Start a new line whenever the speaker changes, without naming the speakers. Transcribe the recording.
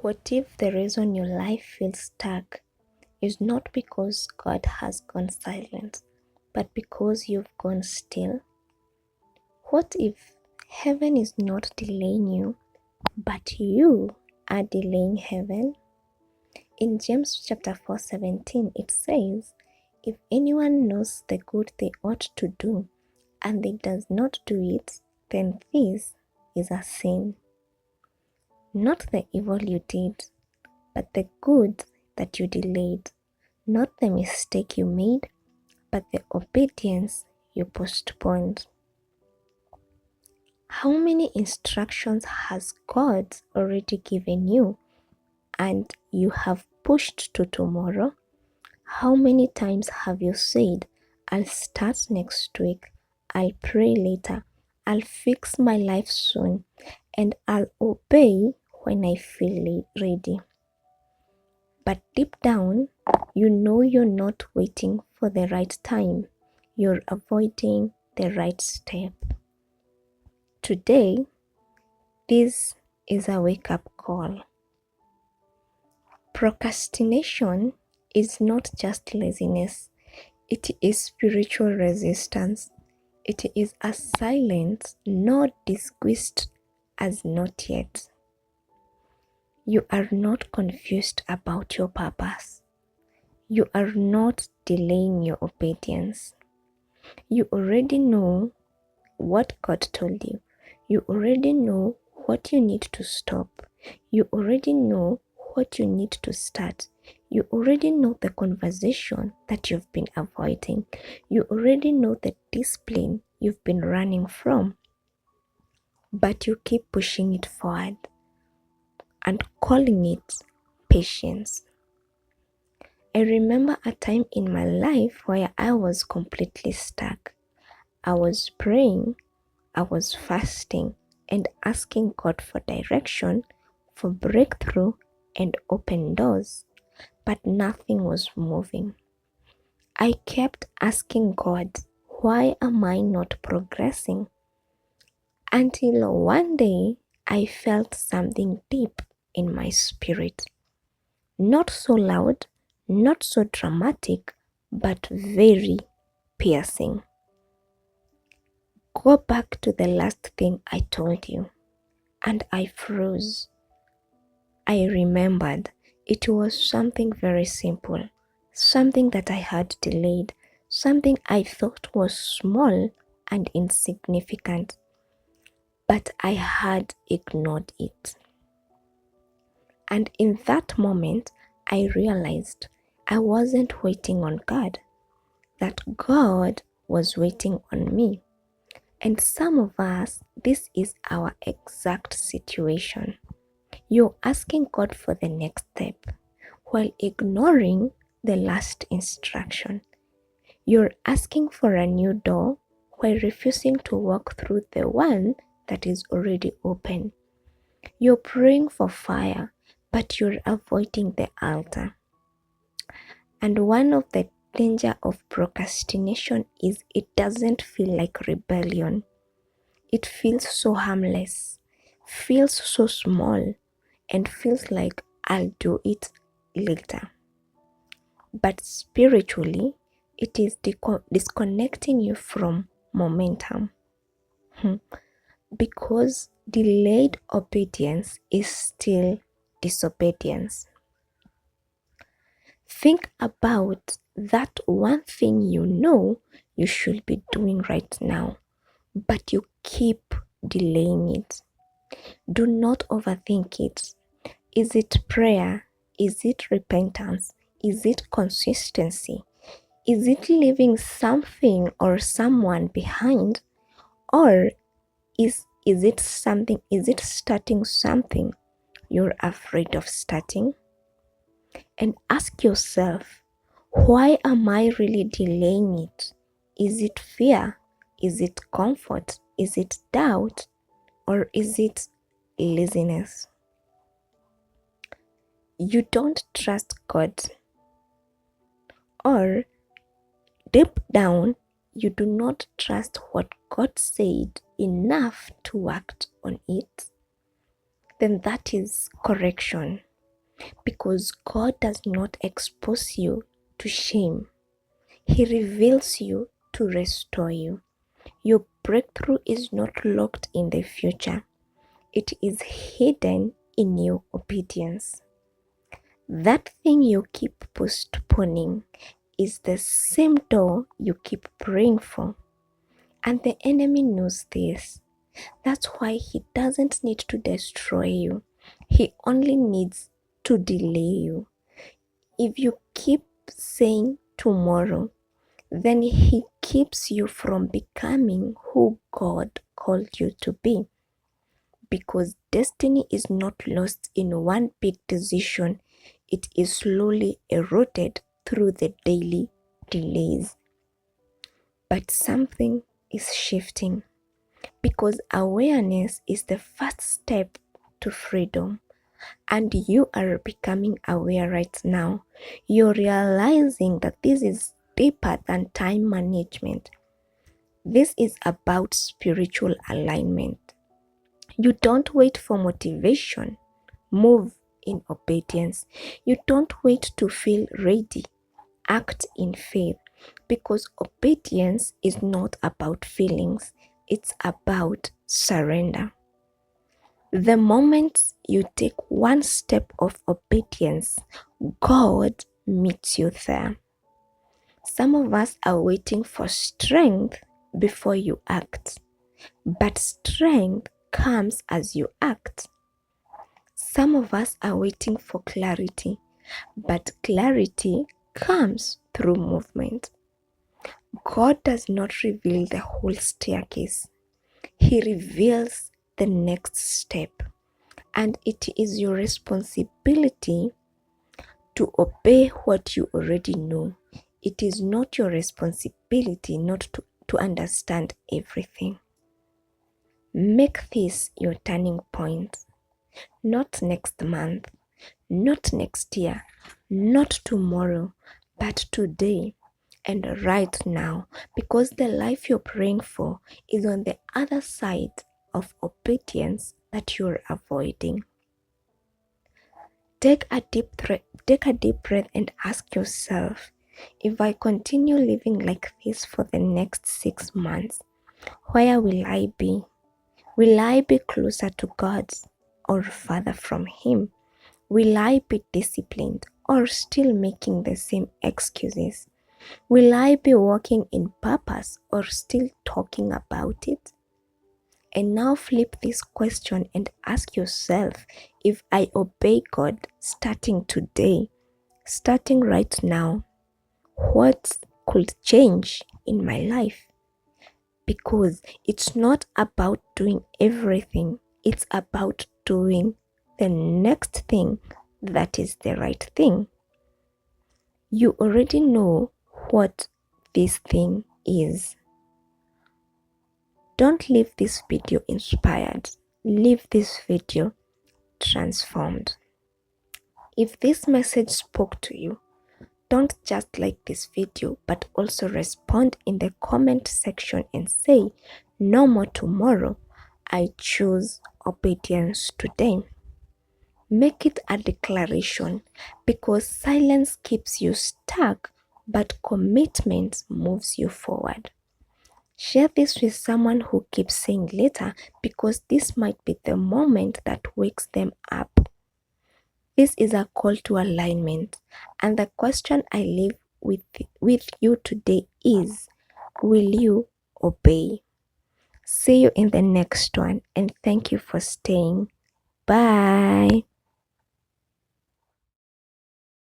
What if the reason your life feels stuck is not because God has gone silent, but because you've gone still? What if heaven is not delaying you, but you are delaying heaven? In James chapter 4:17, it says, "If anyone knows the good they ought to do, and they does not do it, then this is a sin." Not the evil you did, but the good that you delayed. Not the mistake you made, but the obedience you postponed. How many instructions has God already given you and you have pushed to tomorrow? How many times have you said, "I'll start next week, I'll pray later, I'll fix my life soon, and I'll obey when I feel ready"? But deep down, you know you're not waiting for the right time. You're avoiding the right step. Today, this is a wake-up call. Procrastination is not just laziness. It is spiritual resistance. It is a silence not disguised as not yet. You are not confused about your purpose. You are not delaying your obedience. You already know what God told you. You already know what you need to stop. You already know what you need to start. You already know the conversation that you've been avoiding. You already know the discipline you've been running from. But you keep pushing it forward and calling it patience. I remember a time in my life where I was completely stuck. I was praying, I was fasting, and asking God for direction, for breakthrough, and open doors, but nothing was moving. I kept asking God, "Why am I not progressing?" Until one day I felt something deep in my spirit. Not so loud, not so dramatic, but very piercing. "Go back to the last thing I told you." And I froze. I remembered it was something very simple, something that I had delayed, something I thought was small and insignificant, but I had ignored it. And in that moment, I realized I wasn't waiting on God, that God was waiting on me. And some of us, this is our exact situation. You're asking God for the next step while ignoring the last instruction. You're asking for a new door while refusing to walk through the one that is already open. You're praying for fire, but you're avoiding the altar. And one of the danger of procrastination is it doesn't feel like rebellion. It feels so harmless, feels so small, and feels like I'll do it later. But spiritually, it is disconnecting you from momentum. Because delayed obedience is still disobedience. Think about that one thing you know you should be doing right now, but you keep delaying it. Do not overthink it. Is it prayer? Is it repentance? Is it consistency? Is it leaving something or someone behind? Or is it something? Is it starting something you're afraid of starting? And ask yourself, why am I really delaying it? Is it fear? Is it comfort? Is it doubt? Or is it laziness? You don't trust God, or deep down, you do not trust what God said enough to act on it, then that is correction. because God does not expose you to shame. He reveals you to restore you. Your breakthrough is not locked in the future. It is hidden in your obedience. That thing you keep postponing is the same door you keep praying for. And the enemy knows this. That's why he doesn't need to destroy you. He only needs to delay you. If you keep saying tomorrow, then he keeps you from becoming who God called you to be. Because destiny is not lost in one big decision, it is slowly eroded through the daily delays. But something is shifting, because awareness is the first step to freedom. And you are becoming aware right now. You're realizing that this is deeper than time management. This is about spiritual alignment. You don't wait for motivation. Move in obedience. You don't wait to feel ready. Act in faith. Because obedience is not about feelings. It's about surrender. The moment you take one step of obedience, God meets you there. Some of us are waiting for strength before you act, but strength comes as you act. Some of us are waiting for clarity, but clarity comes through movement. God does not reveal the whole staircase. He reveals the next step. And it is your responsibility to obey what you already know. It is not your responsibility not to understand everything. Make this your turning point. Not next month, not next year, not tomorrow, but today and right now, because the life you're praying for is on the other side of obedience that you're avoiding. Take a deep breath and ask yourself, if I continue living like this for the next 6 months, where will I be? Will I be closer to God or farther from Him? Will I be disciplined or still making the same excuses? Will I be walking in purpose or still talking about it? And now flip this question and ask yourself, if I obey God starting today, starting right now, what could change in my life? Because it's not about doing everything, it's about doing the next thing that is the right thing. You already know what this thing is. Don't leave this video inspired. Leave this video transformed. If this message spoke to you, don't just like this video, but also respond in the comment section and say, no more tomorrow. I choose obedience today. Make it a declaration, because silence keeps you stuck, but commitment moves you forward. Share this with someone who keeps saying later, because this might be the moment that wakes them up. This is a call to alignment, and the question I leave with you today is, will you obey? See you in the next one, and thank you for staying. Bye.